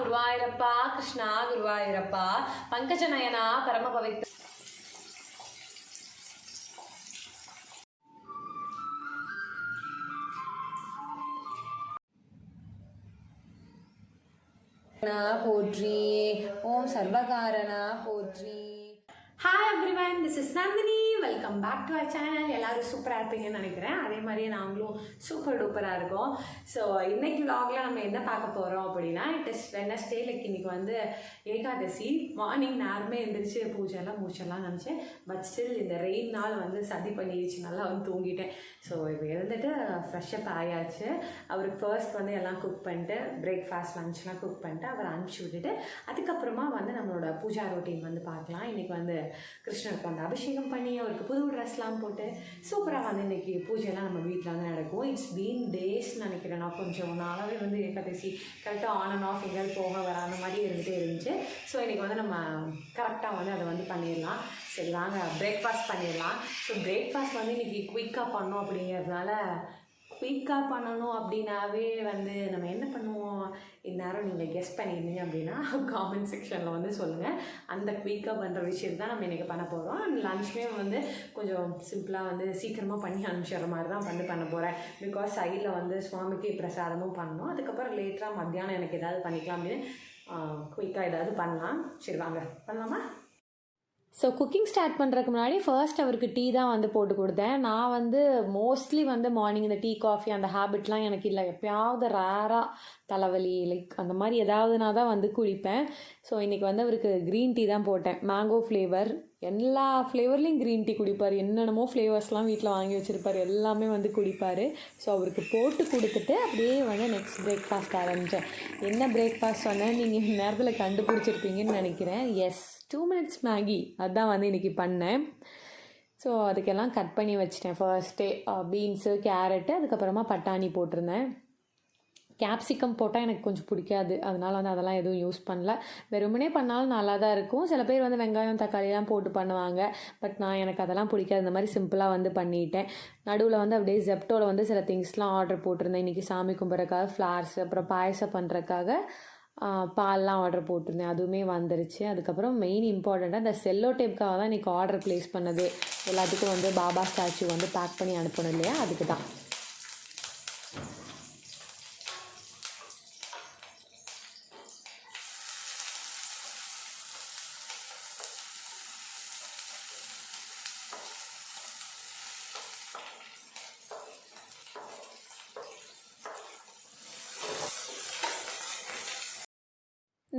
குருவாயூரப்பா கிருஷ்ணா குருவாயூரப்பா பங்கஜநயனா பரமபவித்ர போற்றி. ஓம் சர்வகாரணா போற்றி. Hi everyone, this is Nandini. Welcome back to our channel. எல்லோரும் சூப்பராக இருப்பீங்கன்னு நினைக்கிறேன். அதே மாதிரியே நாங்களும் சூப்பர் டூப்பராக இருக்கோம். ஸோ இன்றைக்கி விலாகில் நம்ம என்ன பார்க்க போகிறோம் அப்படின்னா, இட் இஸ் வெட்னஸ்டே. இன்றைக்கி வந்து ஏகாதசி. மார்னிங் நேரமே எழுந்திரிச்சு பூஜைலாம் முடிச்சிடலாம் நினச்சேன். பட் ஸ்டில் இந்த ரெயின் நாள் வந்து சதி பண்ணிடுச்சு. நல்லா வந்து தூங்கிட்டேன். ஸோ இப்போ எழுந்துட்டு ஃப்ரெஷ்ஷப் ஆயாச்சு. அவருக்கு ஃபர்ஸ்ட் வந்து எல்லாம் குக் பண்ணிட்டு பிரேக்ஃபாஸ்ட் லன்ச்லாம் குக் பண்ணிட்டு அவரை அனுப்பிச்சி விட்டுட்டு அதுக்கப்புறமா வந்து நம்மளோட பூஜா ரொட்டீன் வந்து பார்க்கலாம். இன்றைக்கி வந்து கிருஷ்ணருக்கு வந்து அபிஷேகம் பண்ணி அவருக்கு புது ட்ரெஸ்லாம் போட்டு சூப்பராக வந்து இன்றைக்கி பூஜையெல்லாம் நம்ம வீட்டில் வந்து நடக்கும். இட்ஸ் பீன் டேஸ்ன்னு நினைக்கிறேன். நான் கொஞ்சம் நாளாகவே வந்து ஏகாதசி கரெக்டாக ஆன் அண்ட் ஆஃப் எங்கேயாவது போக வர அந்த மாதிரி இருந்துச்சு. ஸோ இன்றைக்கி வந்து நம்ம கரெக்டாக வந்து அதை வந்து பண்ணிடலாம். சரி வாங்க பிரேக்ஃபாஸ்ட் பண்ணிடலாம். ஸோ பிரேக்ஃபாஸ்ட் வந்து இன்றைக்கி குயிக்காக பண்ணோம் அப்படிங்கிறதுனால குயிக்காக பண்ணணும் அப்படின்னாவே வந்து நம்ம என்ன பண்ணுவோம் இந்நேரம் நீங்கள் கெஸ் பண்ணியிருந்தீங்க அப்படின்னா காமெண்ட் செக்ஷனில் வந்து சொல்லுங்கள். அந்த குயிக்காக பண்ணுற விஷயம் தான் நம்ம இன்றைக்கி பண்ண போகிறோம். அண்ட் லன்ச்மே வந்து கொஞ்சம் சிம்பிளாக வந்து சீக்கிரமாக பண்ணி அனுப்பிச்சிடுற மாதிரி தான் பண்ண போகிறேன். பிகாஸ் சைடில் வந்து சுவாமிக்கு பிரசாதமும் பண்ணணும். அதுக்கப்புறம் லேட்டராக மத்தியானம் எனக்கு ஏதாவது பண்ணிக்கலாம் அப்படின்னு குயிக்காக ஏதாவது பண்ணலாம். சரி வாங்க பண்ணலாமா? ஸோ குக்கிங் ஸ்டார்ட் பண்ணுறதுக்கு முன்னாடி ஃபர்ஸ்ட் அவருக்கு டீ தான் வந்து போட்டு கொடுத்தேன். நான் வந்து மோஸ்ட்லி வந்து மார்னிங் இந்த டீ காஃபி அந்த ஹேபிட்லாம் எனக்கு இல்லை. எப்போயாவது ரேராக தலைவலி அந்த மாதிரி ஏதாவதுனா தான் வந்து குடிப்பேன். ஸோ இன்றைக்கி வந்து அவருக்கு க்ரீன் டீ தான் போட்டேன். மேங்கோ ஃப்ளேவர், எல்லா ஃப்ளேவர்லேயும் க்ரீன் டீ குடிப்பார். என்னென்னமோ ஃப்ளேவர்ஸ்லாம் வீட்டில் வாங்கி வச்சுருப்பார். எல்லாமே வந்து குடிப்பார். ஸோ அவருக்கு போட்டு கொடுத்துட்டு அப்படியே வந்து நெக்ஸ்ட் பிரேக்ஃபாஸ்ட் ஆரம்பித்தேன். என்ன பிரேக்ஃபாஸ்ட் சொன்னேன் நீங்கள் நேரத்தில் கண்டுபிடிச்சிருப்பீங்கன்னு நினைக்கிறேன். Yes, 2 minutes Maggi. அதுதான் வந்து இன்றைக்கி பண்ணேன். ஸோ அதுக்கெல்லாம் கட் பண்ணி வச்சிட்டேன். ஃபர்ஸ்ட்டே பீன்ஸு, கேரட்டு, அதுக்கப்புறமா பட்டாணி போட்டிருந்தேன். கேப்சிகம் போட்டால் எனக்கு கொஞ்சம் பிடிக்காது. அதனால் வந்து அதெல்லாம் எதுவும் யூஸ் பண்ணல. வெறுமனே பண்ணாலும் நல்லா தான் இருக்கும். சில பேர் வந்து வெங்காயம் தக்காளிலாம் போட்டு பண்ணுவாங்க. பட் எனக்கு அதெல்லாம் பிடிக்காது. இந்த மாதிரி சிம்பிளாக வந்து பண்ணிட்டேன். நடுவில் வந்து அப்படியே ஜெப்டோவில் வந்து சில திங்ஸ்லாம் ஆர்டர் போட்டிருந்தேன். இன்றைக்கி சாமி கும்பிட்றதுக்காக ஃப்ளார்ஸ், அப்புறம் பாயசம் பண்ணுறதுக்காக பால்லாம் ஆர்டர் போட்டிருந்தேன். அதுவுமே வந்துருச்சு. அதுக்கப்புறம் மெயின் இம்பார்ட்டண்ட்டாக இந்த செல்லோ டேப்காக தான் இன்றைக்கி ஆர்டர் ப்ளேஸ் பண்ணது. எல்லாத்துக்கும் வந்து பாபா ஸ்டாச்சு வந்து பேக் பண்ணி அனுப்பணும் இல்லையா, அதுக்கு தான்.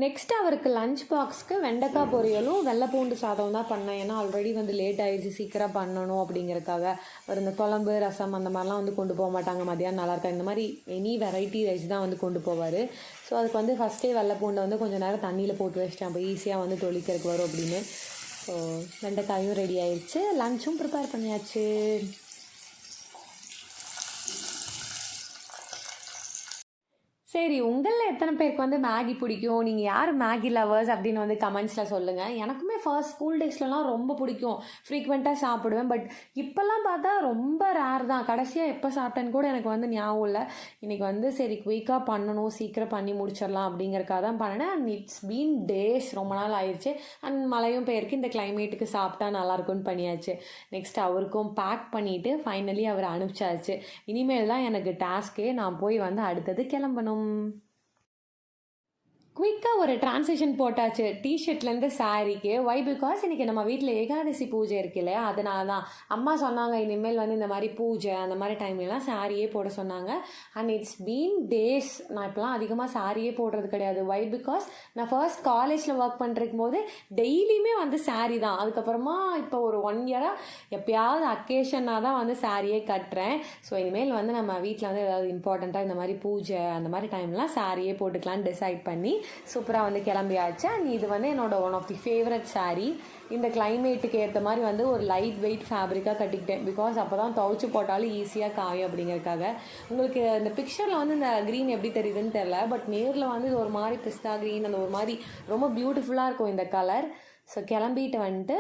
நெக்ஸ்ட் அவருக்கு லஞ்ச் பாக்ஸ்க்கு வெண்டைக்காய் பொரியலும் வெள்ளைப்பூண்டு சாதம் தான் பண்ணேன். ஏன்னா ஆல்ரெடி வந்து லேட் ஆகிடுச்சு, சீக்கிரம் பண்ணணும் அப்படிங்கிறதுக்காக. அவர் இந்த குழம்பு ரசம் அந்த மாதிரிலாம் வந்து கொண்டு போக மாட்டாங்க. மதியானம் நல்லாயிருக்கா இந்த மாதிரி எனி வெரைட்டி ரைஸ் தான் வந்து கொண்டு போவார். ஸோ அதுக்கு வந்து ஃபஸ்ட்டே வெள்ளைப்பூண்டை வந்து கொஞ்சம் நேரம் தண்ணியில் போட்டு வச்சிட்டேன். அப்போ ஈஸியாக வந்து தொளிக்கிறதுக்கு வரும் அப்படின்னு. ஸோ வெண்டைக்காயும் ரெடி ஆயிடுச்சு. லஞ்சும் ப்ரிப்பேர் பண்ணியாச்சு. சரி, உங்களில் எத்தனை பேருக்கு வந்து மேகி பிடிக்கும்? நீங்கள் யார் மேகி லவர்ஸ் அப்படின்னு வந்து கமெண்ட்ஸில் சொல்லுங்கள். எனக்குமே ஃபர்ஸ்ட் ஸ்கூல் டேஸ்லலாம் ரொம்ப பிடிக்கும். ஃப்ரீக்வெண்ட்டாக சாப்பிடுவேன். பட் இப்போல்லாம் பார்த்தா ரொம்ப ரேர் தான். கடைசியாக எப்போ சாப்பிட்டேன்னு கூட எனக்கு வந்து ஞாபகம் இல்லை. இன்றைக்கி வந்து சரி குயிக்காக பண்ணணும், சீக்கிரம் பண்ணி முடிச்சிடலாம் அப்படிங்கிறக்காக தான் பண்ணினேன். அண்ட் இட்ஸ் பீன் டேஸ், ரொம்ப நாள் ஆயிடுச்சு. அண்ட் மழையும் பெயருக்கு இந்த கிளைமேட்டுக்கு சாப்பிட்டா நல்லாயிருக்கும்னு பண்ணியாச்சு. நெக்ஸ்ட் அவருக்கும் பேக் பண்ணிவிட்டு ஃபைனலி அவரை அனுப்பிச்சாச்சு. இனிமேல் தான் எனக்கு டாஸ்க்கே. நான் போய் வந்து அடுத்தது கிளம்பணும். குயிக்காக ஒரு டிரான்சிஷன் போட்டாச்சு டிஷர்ட்லேருந்து சாரீக்கு. ஒய் பிகாஸ் இன்றைக்கி நம்ம வீட்டில் ஏகாதசி பூஜை இருக்கு இல்லையா, அதனால தான். அம்மா சொன்னாங்க இனிமேல் வந்து இந்த மாதிரி பூஜை அந்த மாதிரி டைம்லலாம் சாரியே போட சொன்னாங்க. அண்ட் இட்ஸ் பீன் டேஸ் நான் இப்போலாம் அதிகமாக சாரியே போடுறது கிடையாது. ஒய் பிகாஸ் நான் ஃபர்ஸ்ட் காலேஜில் ஒர்க் பண்ணிருக்கும் போது டெய்லியுமே வந்து சாரீ தான். அதுக்கப்புறமா இப்போ ஒரு 1 இயராக எப்போயாவது அக்கேஷனாக தான் வந்து சாரியே கட்டுறேன். ஸோ இனிமேல் வந்து நம்ம வீட்டில் வந்து ஏதாவது இம்பார்ட்டண்ட்டாக இந்த மாதிரி பூஜை அந்த மாதிரி டைம்லாம் சாரியே போட்டுக்கலான்னு டிசைட் பண்ணி சூப்பராக வந்து கிளம்பியாச்சு. அண்ட் இது வந்து என்னோட one of the favourite sari. இந்த கிளைமேட்டுக்கு ஏற்ற மாதிரி வந்து ஒரு லைட் வெயிட் ஃபேப்ரிக்காக கட்டிக்கிட்டேன். பிகாஸ் அப்போ தான் துவைச்சி போட்டாலும் ஈஸியாக காயும் அப்படிங்கிறதுக்காக. உங்களுக்கு இந்த பிக்சரில் வந்து இந்த க்ரீன் எப்படி தெரியுதுன்னு தெரில, பட் நேரில் வந்து இது ஒரு மாதிரி பிஸ்தா க்ரீன், அந்த ஒரு மாதிரி ரொம்ப பியூட்டிஃபுல்லாக இருக்கும் இந்த கலர். ஸோ கிளம்பிட்டு வந்துட்டு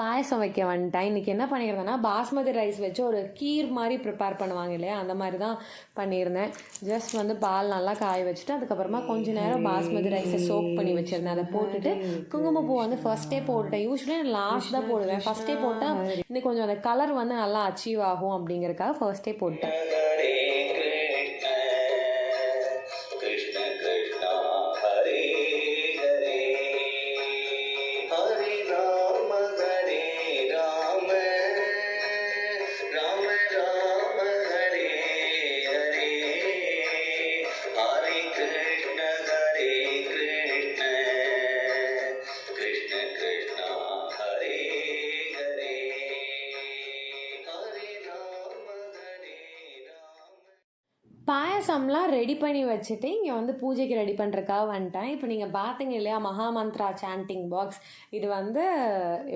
பாயசம் வைக்க வந்துட்டேன். இன்றைக்கி என்ன பண்ணியிருந்தேன்னா பாஸ்மதி ரைஸ் வச்சு ஒரு கீர் மாதிரி ப்ரிப்பேர் பண்ணுவாங்க இல்லையா, அந்த மாதிரி தான் பண்ணியிருந்தேன். ஜஸ்ட் வந்து பால் நல்லா காய வச்சுட்டு அதுக்கப்புறமா கொஞ்சம் நேரம் பாஸ்மதி ரைஸை சோக் பண்ணி வச்சுருந்தேன். அதை போட்டுட்டு குங்குமப்பூ வந்து ஃபஸ்ட்டே போட்டுட்டேன். யூஸ்வலி நான் லாஸ்ட் தான் போடுவேன். ஃபஸ்ட்டே போட்டால் இன்னும் கொஞ்சம் அந்த கலர் வந்து நல்லா அச்சீவ் ஆகும் அப்படிங்கிறதுக்காக ஃபர்ஸ்டே போட்டேன். பாயசம்லாம் ரெடி பண்ணி வச்சுட்டு இங்கே வந்து பூஜைக்கு ரெடி பண்ணுறக்காக வந்துட்டேன். இப்போ நீங்கள் பார்த்தீங்க இல்லையா மகா மந்த்ரா சாண்டிங் பாக்ஸ், இது வந்து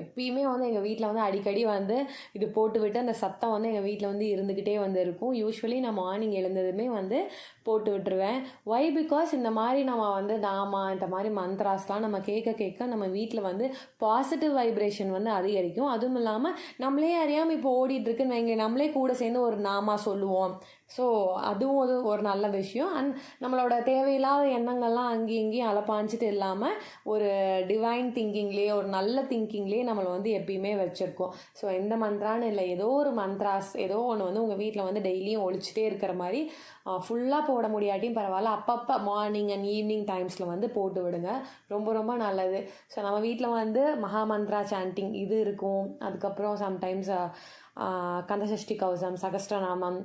எப்பயுமே வந்து எங்கள் வீட்டில் வந்து அடிக்கடி வந்து இது போட்டு விட்டு அந்த சத்தம் வந்து எங்கள் வீட்டில் வந்து இருந்துக்கிட்டே வந்து இருக்கும். யூஸ்வலி நான் மார்னிங் எழுந்ததுமே வந்து போட்டு விட்டுருவேன். ஒய் பிகாஸ் இந்த மாதிரி நம்ம வந்து நாமா இந்த மாதிரி மந்த்ராஸ்லாம் நம்ம கேட்க நம்ம வீட்டில் வந்து பாசிட்டிவ் வைப்ரேஷன் வந்து அதிகரிக்கும். அதுவும் இல்லாமல் நம்மளே அறியாமல் இப்போ ஓடிட்டுருக்குன்னு வைங்க, நம்மளே கூட சேர்ந்து ஒரு நாமா சொல்லுவோம். ஸோ அதுவும் ஒரு நல்ல விஷயம். அண்ட் நம்மளோட தேவையில்லாத எண்ணங்கள்லாம் அங்கேயும் இங்கேயும் அலப்பாஞ்சிட்டு இல்லாமல் ஒரு டிவைன் திங்கிங்லேயே ஒரு நல்ல திங்கிங்லேயே நம்மளை வந்து எப்பயுமே வச்சுருக்கோம். ஸோ எந்த மந்த்ரான்னு இல்லை, ஏதோ ஒரு மந்த்ராஸ் ஏதோ ஒன்று வந்து உங்கள் வீட்டில் வந்து டெய்லியும் ஒழிச்சிட்டே இருக்கிற மாதிரி ஃபுல்லாக போட முடியாட்டியும் பரவாயில்ல, அப்பப்போ மார்னிங் அண்ட் ஈவினிங் டைம்ஸில் வந்து போட்டு விடுங்க. ரொம்ப ரொம்ப நல்லது. ஸோ நம்ம வீட்டில் வந்து மகா மந்த்ரா சாண்டிங் இது இருக்கும். அதுக்கப்புறம் சம்டைம்ஸ் கந்தசஷ்டி கவசம், சகஸ்ரநாமம்,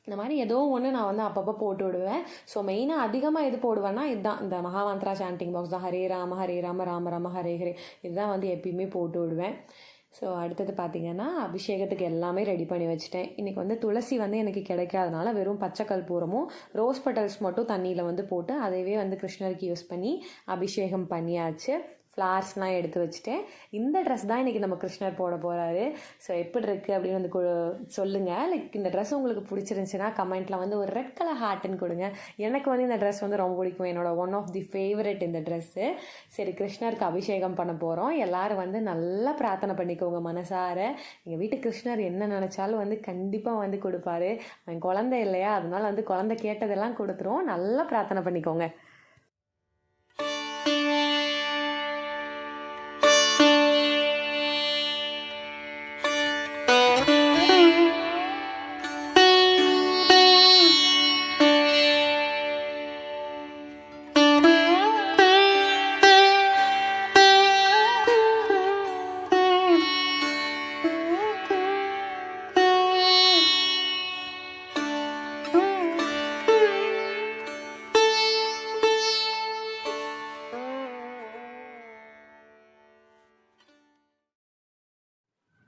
இந்த மாதிரி ஏதோ ஒன்று நான் வந்து அப்பப்போ போட்டு விடுவேன். ஸோ மெயினாக அதிகமாக எது போடுவேன்னா இதுதான், இந்த மகாமந்த்ரா சாண்டிங் பாக்ஸ் தான். ஹரே ராம ராம ராம ஹரே ஹரே, இதுதான் வந்து எப்பயுமே போட்டு விடுவேன். ஸோ அடுத்தது பார்த்திங்கன்னா அபிஷேகத்துக்கு எல்லாமே ரெடி பண்ணி வச்சுட்டேன். இன்றைக்கி வந்து துளசி வந்து எனக்கு கிடைக்காதனால வெறும் பச்சை கற்பூரமும் ரோஸ் பெட்டல்ஸ் மட்டும் தண்ணியில் வந்து போட்டு அதைவே வந்து கிருஷ்ணருக்கு யூஸ் பண்ணி அபிஷேகம் பண்ணியாச்சு. ஃப்ளார்ஸ்லாம் எடுத்து வச்சுட்டேன். இந்த ட்ரெஸ் தான் இன்றைக்கி நம்ம கிருஷ்ணர் போட போகிறாரு. ஸோ எப்படி இருக்குது அப்படின்னு வந்து சொல்லுங்கள். லைக் இந்த ட்ரெஸ் உங்களுக்கு பிடிச்சிருந்துச்சுன்னா கமெண்ட்டில் வந்து ஒரு ரெட் கலர் ஹார்ட்டுன்னு கொடுங்க. எனக்கு வந்து இந்த ட்ரெஸ் வந்து ரொம்ப பிடிக்கும், என்னோடய ஒன் ஆஃப் தி ஃபேவரட் இந்த ட்ரெஸ்ஸு. சரி, கிருஷ்ணருக்கு அபிஷேகம் பண்ண போகிறோம். எல்லோரும் வந்து நல்லா பிரார்த்தனை பண்ணிக்கோங்க மனசார. எங்கள் வீட்டு கிருஷ்ணர் என்ன நினச்சாலும் வந்து கண்டிப்பாக வந்து கொடுப்பாரு. அவன் குழந்தை இல்லையா, அதனால வந்து குழந்தை கேட்டதெல்லாம் கொடுத்துரும். நல்லா பிரார்த்தனை பண்ணிக்கோங்க.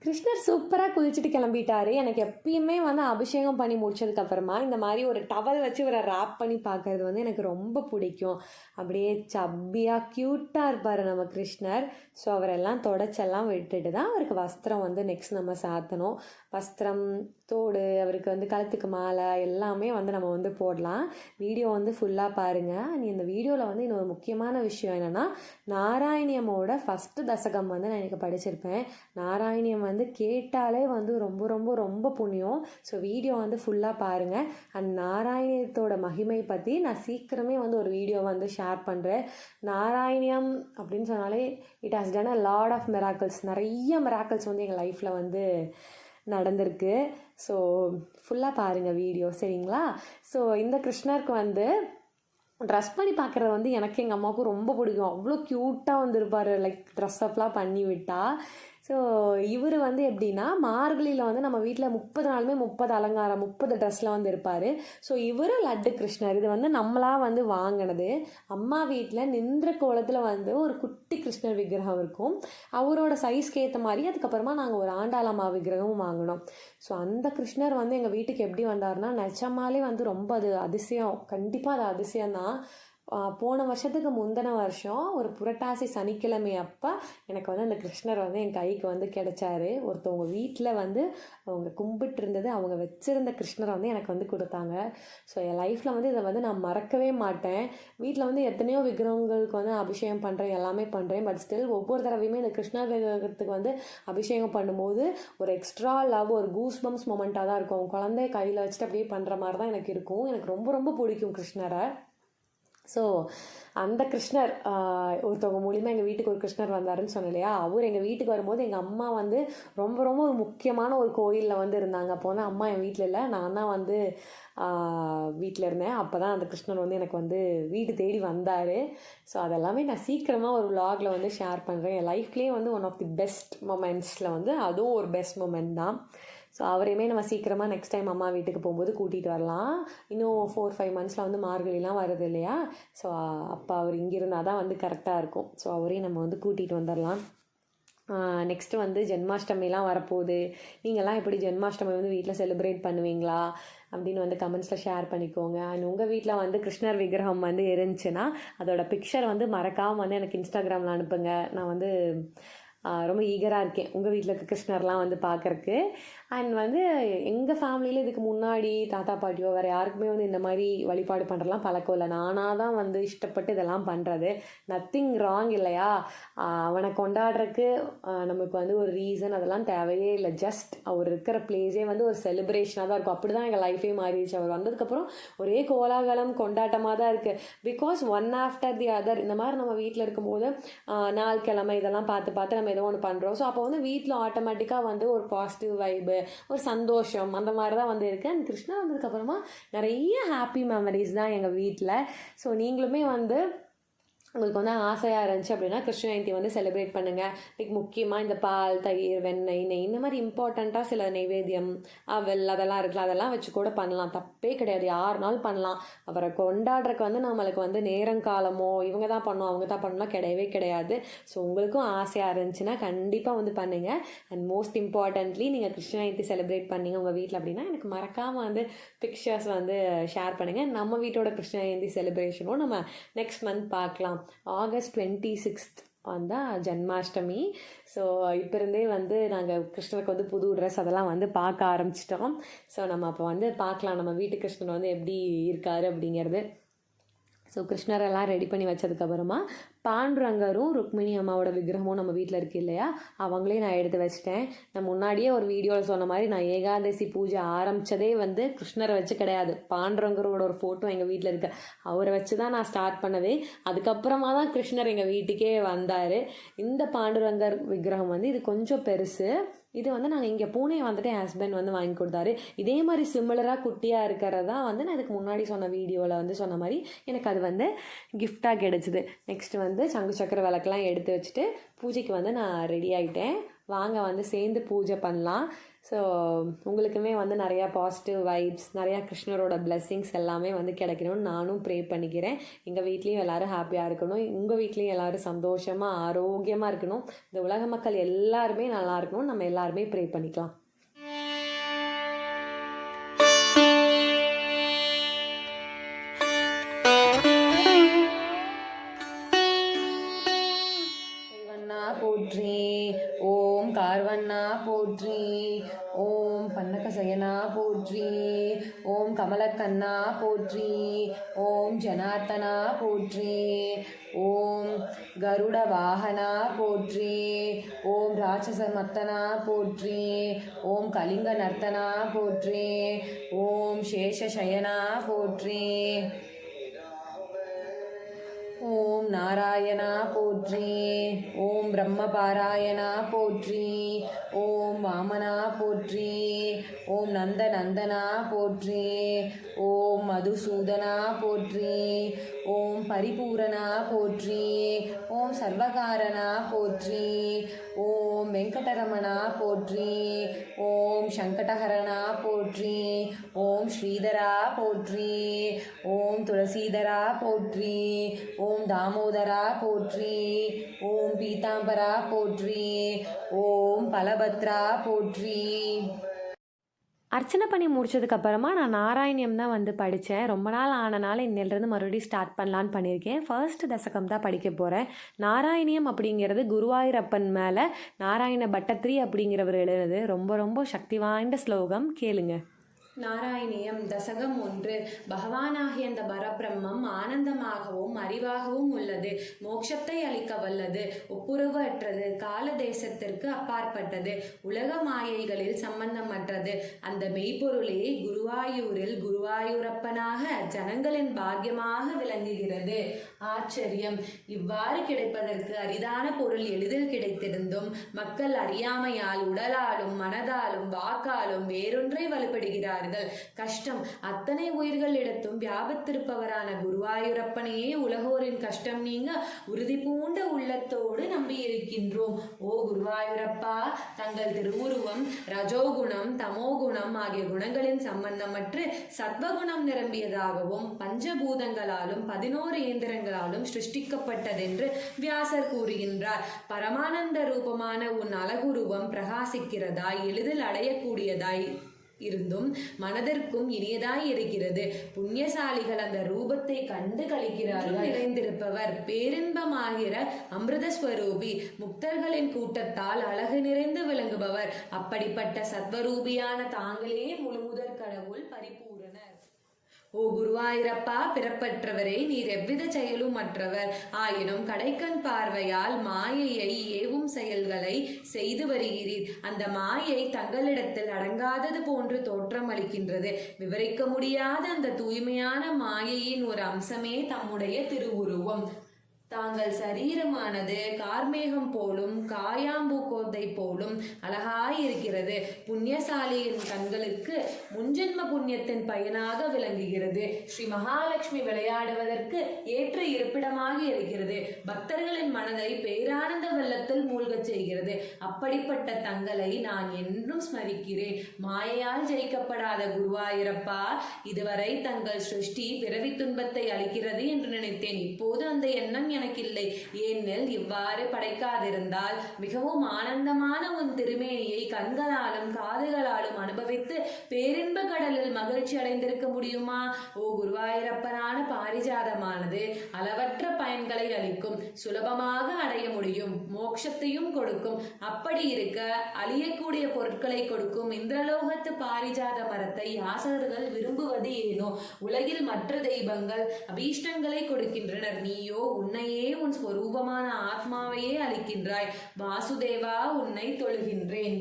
கிருஷ்ணர் சூப்பராக குளிச்சுட்டு கிளம்பிட்டாரு. எனக்கு எப்பயுமே வந்து அபிஷேகம் பண்ணி முடிச்சதுக்கப்புறமா இந்த மாதிரி ஒரு டவல் வச்சு இவரை ரேப் பண்ணி பார்க்கறது வந்து எனக்கு ரொம்ப பிடிக்கும். அப்படியே சப்பியாக க்யூட்டாக இருப்பார் நம்ம கிருஷ்ணர். ஸோ அவரெல்லாம் தொடச்செல்லாம் விட்டுட்டு தான் அவருக்கு வஸ்திரம் வந்து நெக்ஸ்ட் நம்ம சாத்தணும். வஸ்திரம், தோடு, அவருக்கு வந்து கழுத்துக்கு மாலை எல்லாமே வந்து நம்ம வந்து போடலாம். வீடியோ வந்து ஃபுல்லாக பாருங்கள். நீ இந்த வீடியோவில் வந்து இன்னொரு முக்கியமான விஷயம் என்னென்னா, நாராயணியமோட ஃபஸ்ட்டு தசகம் வந்து நான் எனக்கு படிச்சிருப்பேன். நாராயணியம் வந்து கேட்டாலே வந்து ரொம்ப ரொம்ப ரொம்ப புண்ணியம். ஸோ வீடியோ வந்து ஃபுல்லாக பாருங்கள். அண்ட் நாராயணியத்தோட மகிமை பற்றி நான் சீக்கிரமே வந்து ஒரு வீடியோ வந்து ஷேர் பண்ணுறேன். நாராயணியம் அப்படின்னு சொன்னாலே it has done a lot of miracles. நிறைய மிராக்கிள்ஸ் வந்து எங்கள் லைஃப்பில் வந்து நடந்திருக்கு. ஸோ ஃபுல்லாக பாருங்கள் வீடியோ, சரிங்களா? ஸோ இந்த கிருஷ்ணருக்கு வந்து ட்ரெஸ் பண்ணி பார்க்குறது வந்து எனக்கு எங்கள் அம்மாவுக்கும் ரொம்ப பிடிக்கும். அவ்வளோ க்யூட்டாக வந்துருப்பார், லைக் ட்ரெஸ்அப்லாம் பண்ணி விட்டா. ஸோ இவர் வந்து எப்படின்னா, மார்கழியில் வந்து நம்ம வீட்டில் 30 நாளுமே 30 அலங்காரம் 30 ட்ரெஸ்ஸில் வந்து இருப்பார். ஸோ இவர் லட்டு கிருஷ்ணர். இது வந்து நம்மளாக வந்து வாங்கினது. அம்மா வீட்டில் நின்ற கோலத்தில் வந்து ஒரு குட்டி கிருஷ்ணர் விக்கிரகம் இருக்கும். அவரோட சைஸ்க்கு ஏற்ற மாதிரி அதுக்கப்புறமா நாங்கள் ஒரு ஆண்டாளம்மா விக்கிரகமும் வாங்கினோம். ஸோ அந்த கிருஷ்ணர் வந்து எங்கள் வீட்டுக்கு எப்படி வந்தார்னா, நிஜமாலே வந்து ரொம்ப அது அதிசயம். கண்டிப்பாக அது அதிசயம்தான். போன வருஷத்துக்கு முந்தின வருஷம் ஒரு புரட்டாசி சனிக்கிழமை அப்போ எனக்கு வந்து அந்த கிருஷ்ணர் வந்து என் கைக்கு வந்து கிடைச்சாரு. ஒருத்தவங்க வீட்டில் வந்து அவங்க கும்பிட்டு இருந்தது, அவங்க வச்சுருந்த கிருஷ்ணரை வந்து எனக்கு வந்து கொடுத்தாங்க. ஸோ என் லைஃப்பில் வந்து இதை வந்து நான் மறக்கவே மாட்டேன். வீட்டில் வந்து எத்தனையோ விக்கிரகங்களுக்கு வந்து அபிஷேகம் பண்ணுறேன், எல்லாமே பண்ணுறேன். பட் ஸ்டில் ஒவ்வொரு தடவையுமே இந்த கிருஷ்ணர் விக்கிரகத்துக்கு வந்து அபிஷேகம் பண்ணும்போது ஒரு எக்ஸ்ட்ரா லவ், ஒரு கூஸ் பம்ப்ஸ் மொமெண்ட்டாக தான் இருக்கும். குழந்தைய கையில் வச்சுட்டு அப்படியே பண்ணுற மாதிரி தான் எனக்கு இருக்கும். எனக்கு ரொம்ப ரொம்ப பிடிக்கும் கிருஷ்ணரை. ஸோ அந்த கிருஷ்ணர் ஒருத்தவங்க மூலிமா எங்கள் வீட்டுக்கு ஒரு கிருஷ்ணர் வந்தாருன்னு சொன்னேன் இல்லையா, அவர் எங்கள் வீட்டுக்கு வரும்போது எங்கள் அம்மா வந்து ரொம்ப ரொம்ப ஒரு முக்கியமான ஒரு கோயிலில் வந்து இருந்தாங்க. அப்போ வந்து அம்மா என் வீட்டில் இல்லை, நான் தான் வந்து வீட்டில் இருந்தேன். அப்போ தான் அந்த கிருஷ்ணர் வந்து எனக்கு வந்து வீடு தேடி வந்தார். ஸோ அதெல்லாமே நான் சீக்கிரமாக ஒரு vlogல வந்து ஷேர் பண்ணுறேன். என் லைஃப்லேயே வந்து ஒன் ஆஃப் தி பெஸ்ட் மொமெண்ட்ஸில் வந்து அதுவும் ஒரு பெஸ்ட் மொமெண்ட் தான். ஸோ அவரையுமே நம்ம சீக்கிரமாக நெக்ஸ்ட் டைம் அம்மா வீட்டுக்கு போகும்போது கூட்டிகிட்டு வரலாம். இன்னும் 4-5 மந்த்ஸில் வந்து மார்கழிலாம் வருது இல்லையா, ஸோ அப்போ அவர் இங்கே இருந்தால் தான் வந்து கரெக்டாக இருக்கும். ஸோ அவரையும் நம்ம வந்து கூட்டிகிட்டு வந்துடலாம். நெக்ஸ்ட்டு வந்து ஜென்மாஷ்டமிலாம் வரப்போகுது. நீங்கள்லாம் எப்படி ஜென்மாஷ்டமி வந்து வீட்டில் செலிப்ரேட் பண்ணுவீங்களா அப்படின்னு வந்து கமெண்ட்ஸில் ஷேர் பண்ணிக்கோங்க. அண்ட் உங்கள் வீட்டில் வந்து கிருஷ்ணர் விக்கிரகம் வந்து இருந்துச்சுன்னா அதோட பிக்சர் வந்து மறக்காமல் வந்து எனக்கு இன்ஸ்டாகிராமில் அனுப்புங்க. நான் வந்து ரொம்ப ஈகராக இருக்கேன் உங்கள் வீட்டில் இருக்க கிருஷ்ணர்லாம் வந்து பார்க்குறக்கு. அண்ட் வந்து எங்கள் ஃபேமிலியில் இதுக்கு முன்னாடி தாத்தா பாட்டியோ வேறு யாருக்குமே வந்து இந்த மாதிரி வழிபாடு பண்ணுறதுலாம் பழக்கம் இல்லை. நானாக தான் வந்து இஷ்டப்பட்டு இதெல்லாம் பண்ணுறது. நத்திங் ராங் இல்லையா, அவனை கொண்டாடுறதுக்கு நமக்கு வந்து ஒரு ரீசன் அதெல்லாம் தேவையே இல்லை. ஜஸ்ட் அவர் இருக்கிற பிளேஸே வந்து ஒரு செலிப்ரேஷனாக தான் இருக்கும். அப்படி தான் எங்கள் லைஃபே மாறிடுச்சு. அவர் வந்ததுக்கப்புறம் ஒரே கோலாகலம் கொண்டாட்டமாக தான் இருக்குது. Because one after the other இந்த மாதிரி நம்ம வீட்டில் இருக்கும்போது நாள் கிழமை இதெல்லாம் பார்த்து பார்த்து நம்ம ஏதோ ஒன்று பண்ணுறோம். ஸோ அப்போ வந்து வீட்டில் ஆட்டோமேட்டிக்காக வந்து ஒரு பாசிட்டிவ் வைபு, ஒரு சந்தோஷம் அந்த மாதிரி தான் வந்து இருக்குது. அண்ட் கிருஷ்ணா வந்ததுக்கப்புறமா நிறைய ஹாப்பி மெமரிஸ் தான் எங்கள் வீட்டில். ஸோ நீங்களுமே வந்து உங்களுக்கு வந்து ஆசையாக இருந்துச்சு அப்படின்னா கிருஷ்ண ஜெயந்தி வந்து செலிப்ரேட் பண்ணுங்கள். லைக் முக்கியமாக இந்த பால், தயிர், வெண்ணெய், நெய் இந்த மாதிரி இம்பார்ட்டண்ட்டாக சில நைவேத்தியம், அவல் அதெல்லாம் இருக்குல்ல, அதெல்லாம் வச்சு கூட பண்ணலாம், தப்பே கிடையாது. யாருனாலும் பண்ணலாம். அவரை கொண்டாடுறதுக்கு வந்து நம்மளுக்கு வந்து நேரங்காலமோ இவங்க தான் பண்ணணும் அவங்க தான் பண்ணலாம் கிடையவே கிடையாது. ஸோ உங்களுக்கும் ஆசையாக இருந்துச்சுன்னா கண்டிப்பாக வந்து பண்ணுங்கள். அண்ட் மோஸ்ட் இம்பார்ட்டன்ட்லி நீங்கள் கிருஷ்ண ஜெயந்தி செலிப்ரேட் பண்ணீங்க உங்கள் வீட்டில் அப்படின்னா எனக்கு மறக்காமல் வந்து பிக்சர்ஸ் வந்து ஷேர் பண்ணுங்கள். நம்ம வீட்டோட கிருஷ்ண ஜெயந்தி செலிப்ரேஷனும் நம்ம நெக்ஸ்ட் மந்த் பார்க்கலாம். ஆகஸ்ட் 26th வந்தால் ஜென்மாஷ்டமி. ஸோ இப்போ இருந்தே வந்து நாங்கள் கிருஷ்ணருக்கு வந்து புது ட்ரெஸ் அதெல்லாம் வந்து பார்க்க ஆரம்பிச்சிட்டோம். ஸோ நம்ம அப்போ வந்து பார்க்கலாம் நம்ம வீட்டு கிருஷ்ணர் வந்து எப்படி இருக்காரு அப்படிங்கிறது. ஸோ கிருஷ்ணரெல்லாம் ரெடி பண்ணி வச்சதுக்கப்புறமா பாண்டுரங்கரும் ருக்மிணி அம்மாவோட விக்கிரகமும் நம்ம வீட்டில் இருக்குது இல்லையா, அவங்களையும் நான் எடுத்து வச்சிட்டேன். நான் முன்னாடியே ஒரு வீடியோவில் சொன்ன மாதிரி நான் ஏகாதசி பூஜை ஆரம்பித்ததே வந்து கிருஷ்ணரை வச்சு கிடையாது. பாண்டுரங்கரோட ஒரு ஃபோட்டோ எங்கள் வீட்டில் இருக்கு, அவரை வச்சு தான் நான் ஸ்டார்ட் பண்ணதே. அதுக்கப்புறமா தான் கிருஷ்ணர் எங்கள் வீட்டுக்கே வந்தார். இந்த பாண்டுரங்கர் விக்கிரகம் வந்து இது கொஞ்சம் பெருசு. இது வந்து நாங்கள் இங்கே பூனே வந்துட்டு என் ஹஸ்பண்ட் வந்து வாங்கி கொடுத்தாரு. இதே மாதிரி சிமிலராக குட்டியாக இருக்கிறதா வந்து நான் இதுக்கு முன்னாடி சொன்ன வீடியோவில் வந்து சொன்ன மாதிரி எனக்கு அது வந்து கிஃப்டாக கிடச்சிது. நெக்ஸ்ட் வந்து சங்கு சக்கர விளக்கெல்லாம் எடுத்து வச்சுட்டு பூஜைக்கு வந்து நான் ரெடி ஆகிட்டேன். வாங்க வந்து சேர்ந்து பூஜை பண்ணலாம். ஸோ உங்களுக்குமே வந்து நிறையா பாசிட்டிவ் வைப்ஸ், நிறையா கிருஷ்ணரோட பிளெஸ்ஸிங்ஸ் எல்லாமே வந்து கிடைக்கணும்னு நானும் ப்ரே பண்ணிக்கிறேன். எங்கள் வீட்லேயும் எல்லோரும் ஹாப்பியாக இருக்கணும், உங்கள் வீட்லேயும் எல்லோரும் சந்தோஷமாக ஆரோக்கியமாக இருக்கணும், இந்த உலக மக்கள் எல்லாருமே நல்லா இருக்கணும், நம்ம எல்லாருமே ப்ரே பண்ணிக்கலாம். போற்றி ஓம் கார்வண்ணா போற்றி, ஓம் பன்னகசயனா போற்றி, ஓம் கமலக்கண்ணா போற்றி, ஓம் ஜனார்த்தனா போற்றி, ஓம் கருட வாகனா போற்றி, ஓம் ராட்சசமர்த்தனா போற்றி, ஓம் கலிங்க நர்த்தனா போற்றி, ஓம் சேஷசயனா போற்றி, ஓம் நாராயணா போற்றி, ஓம் பிரம்மபாராயணா போற்றி, ஓம் வாமனா போற்றி, ஓம் நந்தநந்தனா போற்றி, ஓம் மதுசூதனா போற்றி, ஓம் பரிபூரணா போற்றி, ஓம் சர்வகாரணா போற்றி, ஓம் வெங்கடரமணா போற்றி, ஓம் சங்கடஹரணா போற்றி, ஓம் ஸ்ரீதரா போற்றி, ஓம் துளசீதரா போற்றி, ஓம் தாமோதரா போற்றி, ஓம் பீதாம்பரா போற்றி, ஓம் பலபத்ரா போற்றி. அர்ச்சனை பண்ணி முடிச்சதுக்கப்புறமா நான் நாராயணியம் தான் வந்து படித்தேன். ரொம்ப நாள் ஆனனால இன்னிலிருந்து மறுபடியும் ஸ்டார்ட் பண்ணலான்னு பண்ணியிருக்கேன். ஃபர்ஸ்ட் தசகம் தான் படிக்க போகிறேன். நாராயணியம் அப்படிங்கிறது குருவாயூரப்பன் மேலே நாராயண பட்டத்ரி அப்படிங்கிறவர் எழுதுனது. ரொம்ப ரொம்ப சக்தி வாய்ந்த ஸ்லோகம், கேளுங்க. நாராயணியம் தசகம் 1. பகவானாகிய அந்த பரபிரம்மம் ஆனந்தமாகவும் அறிவாகவும் உள்ளது. மோட்சத்தை அளிக்க வல்லது, ஒப்புரவு அற்றது, கால தேசத்திற்கு அப்பாற்பட்டது, உலக மாயைகளில் சம்பந்தமற்றது. அந்த மெய்ப்பொருளே குருவாயூரில் குருவாயூரப்பனாக ஜனங்களின் பாக்கியமாக விளங்குகிறது. ஆச்சரியம்! இவ்வாறு கிடைப்பதற்கு அரிதான பொருள் எளிதில் கிடைத்திருந்தும் மக்கள் அறியாமையால் உடலாலும் மனதாலும் வாக்காலும் வேறொன்றை வலுப்படுகிறார். கஷ்டம் அத்தனை உயிர்களிடத்தும் வியாபித்திருப்பவரான குருவாயூரப்பனையே உலகோரின் கஷ்டம் நீங்க உறுதி பூண்ட உள்ளத்தோடு நம்பி இருக்கின்றோம். ஓ குருவாயூரப்பா, தங்கள் திருவுருவம் ரஜோகுணம் தமோகுணம் ஆகிய குணங்களின் சம்பந்தமற்று சத்வகுணம் நிரம்பியதாகவும் பஞ்சபூதங்களாலும் 11 இயந்திரங்களாலும் சிருஷ்டிக்கப்பட்டதென்று வியாசர் கூறுகின்றார். பரமானந்த ரூபமான உன் அழகுருவம் பிரகாசிக்கிறதாய் எளிதில் அடையக்கூடியதாய் இருந்தும் மனதிற்கும் இனியதாய் இருக்கிறது. புண்ணியசாலிகள் அந்த ரூபத்தை கண்டு கழிக்கிறார்கள். நிறைந்திருப்பவர் பேரின்பமாகிற அமிர்தஸ்வரூபி, முக்தர்களின் கூட்டத்தால் அழகு நிறைந்து விளங்குபவர். அப்படிப்பட்ட சத்வரூபியான தாங்களே முழுமுதற் கடவுள் பரிபூரணர். ஓ குருவாயூரப்பா, பிறப்பற்றவரே, நீர் எவ்வித செயலும் அற்றவர். ஆயினும் கடைக்கண் பார்வையால் மாயையை ஏவும் செயல்களை செய்து வருகிறீர். அந்த மாயை தங்களிடத்தில் அடங்காதது போன்று தோற்றம் அளிக்கின்றது. விவரிக்க முடியாத அந்த தூய்மையான மாயையின் ஒரு அம்சமே தம்முடைய திருவுருவம். தாங்கள் சரீரமானது கார்மேகம் போலும் காயாம்பூ கோத்தை போலும் அழகாயிருக்கிறது. புண்ணியசாலியின் கண்களுக்கு முன்ஜென்ம புண்ணியத்தின் பயனாக விளங்குகிறது. ஸ்ரீ மகாலட்சுமி விளையாடுவதற்கு ஏற்ற இருப்பிடமாக இருக்கிறது. பக்தர்களின் மனதை பேரானந்த வெள்ளத்தில் மூழ்கச் செய்கிறது. அப்படிப்பட்ட தங்களை நான் என்றும் ஸ்மரிக்கிறேன். மாயையால் ஜெயிக்கப்படாத குருவாயூரப்பா, இதுவரை தங்கள் சிருஷ்டி பிறவி துன்பத்தை அளிக்கிறது என்று நினைத்தேன். இப்போது அந்த எண்ணம் எனக்கில்லை. ஏனெனில் இவ்வாறு படைக்காதிருந்தால் மிகவும் ஆனந்தமான உன் திருமேனியை கண்களாலும் காதுகளாலும் அனுபவித்து பேரின்ப கடலில் மகிழ்ச்சி அடைந்திருக்க முடியுமா? ஓ குருவாயூரப்பனான பாரிஜாதமானது அளவற்ற பயன்களை அளிக்கும், சுலபமாக அடைய முடியும், மோட்சத்தையும் கொடுக்கும். அப்படி இருக்க அழியக்கூடிய பொருட்களை கொடுக்கும் இந்திரலோகத்து பாரிஜாத மரத்தை யாசகர்கள் விரும்புவது ஏனோ? உலகில் மற்ற தெய்வங்கள் அபீஷ்டங்களை கொடுக்கின்றனர். நீயோ உன்னையே உன் ஸ்வரூபமான ஆத்மாவையே அளிக்கின்றாய். வாசுதேவா, உன்னை தொழுகின்றேன்.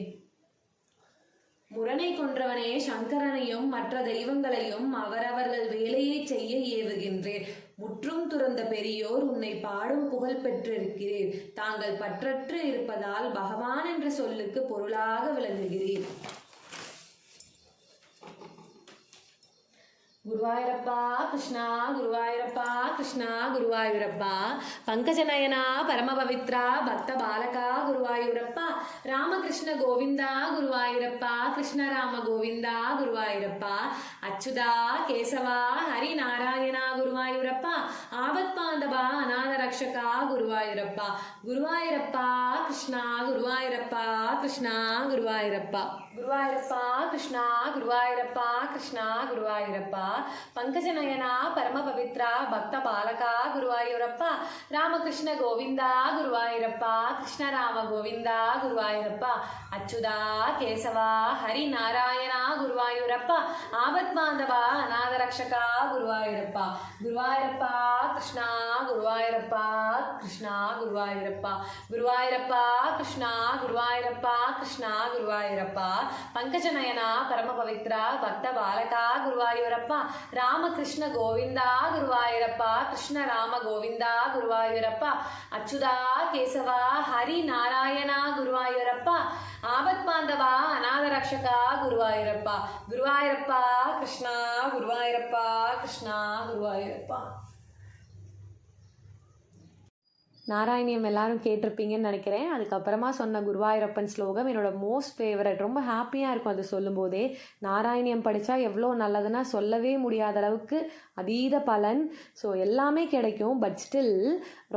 முரணை கொன்றவனே, சங்கரனையும் மற்ற தெய்வங்களையும் அவரவர்கள் வேலையை செய்ய ஏவுகின்றேன். முற்றும் துறந்த பெரியோர் உன்னை பாடும் புகழ் பெற்றிருக்கிறீர். தாங்கள் பற்றற்று இருப்பதால் பகவான் என்ற சொல்லுக்கு பொருளாக விளங்குகிறீர். குருவாயூரப்பா கிருஷ்ணா, குருவாயூரப்பா கிருஷ்ணா, குருவாயூரப்பா பங்கஜநயனா பரமபவித்ரா பக்த பாலகா குருவாயூரப்பா, ராமகிருஷ்ண கோவிந்தா குருவாயூரப்பா, கிருஷ்ண ராம கோவிந்தா குருவாயூரப்பா, அச்சுதா கேசவா ஹரி நாராயணா குருவாயூரப்பா, ஆபத் பாந்தவா அநாத ரக்ஷகா குருவாயூரப்பா. குருவாயூரப்பா கிருஷ்ணா, குருவாயூரப்பா கிருஷ்ணா, குருவாயூரப்பா. குருவாயூரப்பா கிருஷ்ணா, குருவாயூரப்பா கிருஷ்ணா, குருவாயூரப்பா பங்கஜநயனா பரமபவித்ரா பக்த பாலகா குருவாயூரப்பா, ராமகிருஷ்ண கோவிந்தா குருவாயூரப்பா, கிருஷ்ண ராம கோவிந்தா குருவாயூரப்பா, அச்சுதா கேசவா ஹரி நாராயணா குருவாயூரப்பா, ஆபத் பாந்தவா அநாத ரக்ஷகா குருவாயூரப்பா. குருவாயூரப்பா கிருஷ்ணா, குருவாயூரப்பா கிருஷ்ணா, குருவாயூரப்பா. குருவாயூரப்பா கிருஷ்ணா, குருவாயூரப்பா கிருஷ்ணா, குருவாயூரப்பா பங்கஜநயனா பரமபவித்ரா பக்த பாலகா குருவாயூரப்பா, ராமகிருஷ்ண கோவிந்தா குருவாயூரப்பா, கிருஷ்ண ராம கோவிந்தா குருவாயூரப்பா, அச்சுதா கேசவா ஹரி நாராயணா குருவாயூரப்பா, ஆபத் பாந்தவா அநாத ரக்ஷகா குருவாயூரப்பா. குருவாயூரப்பா கிருஷ்ணா, குருவாயூரப்பா கிருஷ்ணா, குருவாயூரப்பா. நாராயணியம் எல்லாரும் கேட்டிருப்பீங்கன்னு நினைக்கிறேன். அதுக்கப்புறமா சொன்ன குருவாயூரப்பன் ஸ்லோகம் என்னோடய மோஸ்ட் ஃபேவரட். ரொம்ப ஹாப்பியாக இருக்கும் அது சொல்லும்போதே. நாராயணியம் படித்தா எவ்வளோ நல்லதுன்னா சொல்லவே முடியாத அளவுக்கு அதீத பலன். ஸோ எல்லாமே கிடைக்கும். பட் ஸ்டில்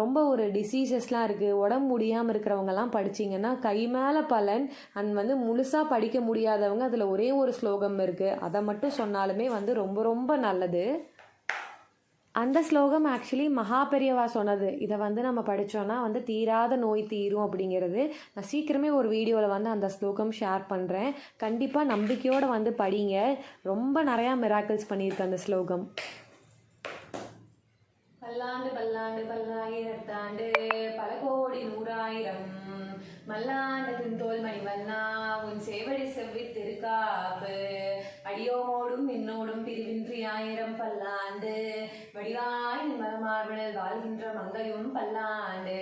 ரொம்ப ஒரு டிசீசஸ்லாம் இருக்குது, உடம்பு முடியாமல் இருக்கிறவங்கலாம் படிச்சிங்கன்னா கை மேலே பலன். அண்ட் முழுசாக படிக்க முடியாதவங்க அதில் ஒரே ஒரு ஸ்லோகம் இருக்குது, அதை மட்டும் சொன்னாலுமே ரொம்ப ரொம்ப நல்லது. அந்த ஸ்லோகம் ஆக்சுவலி மகா பெரியவா சொன்னது. இதை நம்ம படித்தோன்னா தீராத நோய் தீரும் அப்படிங்கிறது. நான் சீக்கிரமே ஒரு வீடியோவில் அந்த ஸ்லோகம் ஷேர் பண்ணுறேன். கண்டிப்பாக நம்பிக்கையோடு படிங்க. ரொம்ப நிறையா மிராக்கிள்ஸ் பண்ணியிருக்கு அந்த ஸ்லோகம். பல்லாண்டு பல்லாண்டு பல்லாயிரத்தாண்டு பல கோடி நூறாயிரம் மல்லாண்டத்தின் தோல் மணிவண்ணா உன் சேவடி செவ்வி திருக்காப்பு அடியோமோடும் என்னோடும் பிரிவின்றி 1000 பல்லாண்டு வடிவாய் மரமார்பினல் வாழ்கின்ற மங்கையும் பல்லாண்டு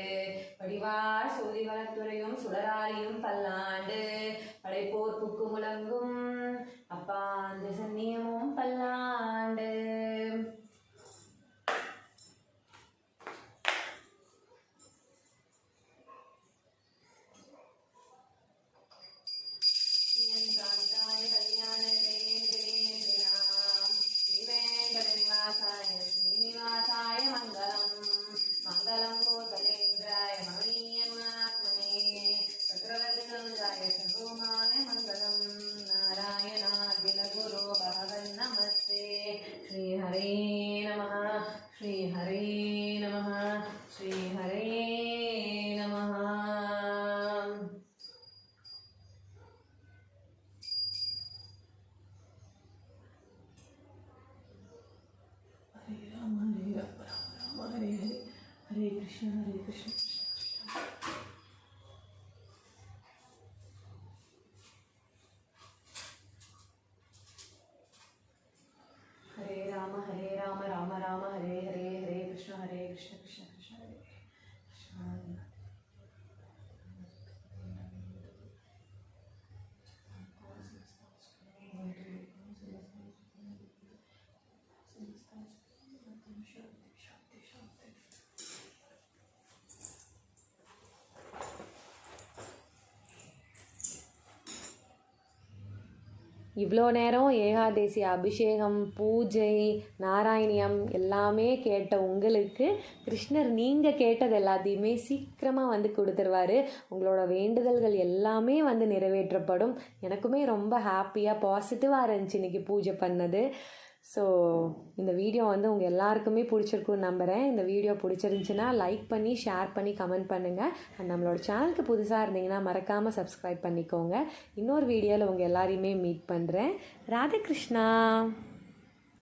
வடிவாய் சோதி வளத்துறையும் சுடராளியும் பல்லாண்டு படைப்போர் புக்கு முழங்கும் அப்பா அந்த சன்னியமும் பல்லாண்டு. श्रीनिवासाय मंगलम मंगलम कोसलेन्द्राय मणीयमात्मने चक्रवर्तिगंगाय सर्वोमाय मंगलम नारायणाखिल गुरो भगवन् नमस्ते. श्री हरे नमः श्री हरे नमः श्री हरे नमः. हरे कृष्ण हरे राम राम राम हरे हरे हरे कृष्ण कृष्ण कृष्ण हरे कृष्ण. இவ்வளோ நேரம் ஏகாதேசி அபிஷேகம், பூஜை, நாராயணியம் எல்லாமே கேட்ட உங்களுக்கு கிருஷ்ணர் நீங்கள் கேட்டது எல்லாத்தையுமே சீக்கிரமாக கொடுத்துருவார். உங்களோட வேண்டுதல்கள் எல்லாமே நிறைவேற்றப்படும். எனக்குமே ரொம்ப ஹாப்பியாக பாசிட்டிவாக இருந்துச்சு இன்றைக்கி பூஜை பண்ணது. ஸோ இந்த வீடியோ உங்கள் எல்லாருக்குமே பிடிச்சிருக்குன்னு நம்புகிறேன். இந்த வீடியோ பிடிச்சிருந்துச்சின்னா லைக் பண்ணி, ஷேர் பண்ணி, கமெண்ட் பண்ணுங்கள். அண்ட் நம்மளோட சேனலுக்கு புதுசாக இருந்தீங்கன்னா மறக்காமல் சப்ஸ்கிரைப் பண்ணிக்கோங்க. இன்னொரு வீடியோவில் உங்கள் எல்லாரையுமே மீட் பண்ணுறேன். ராதே கிருஷ்ணா.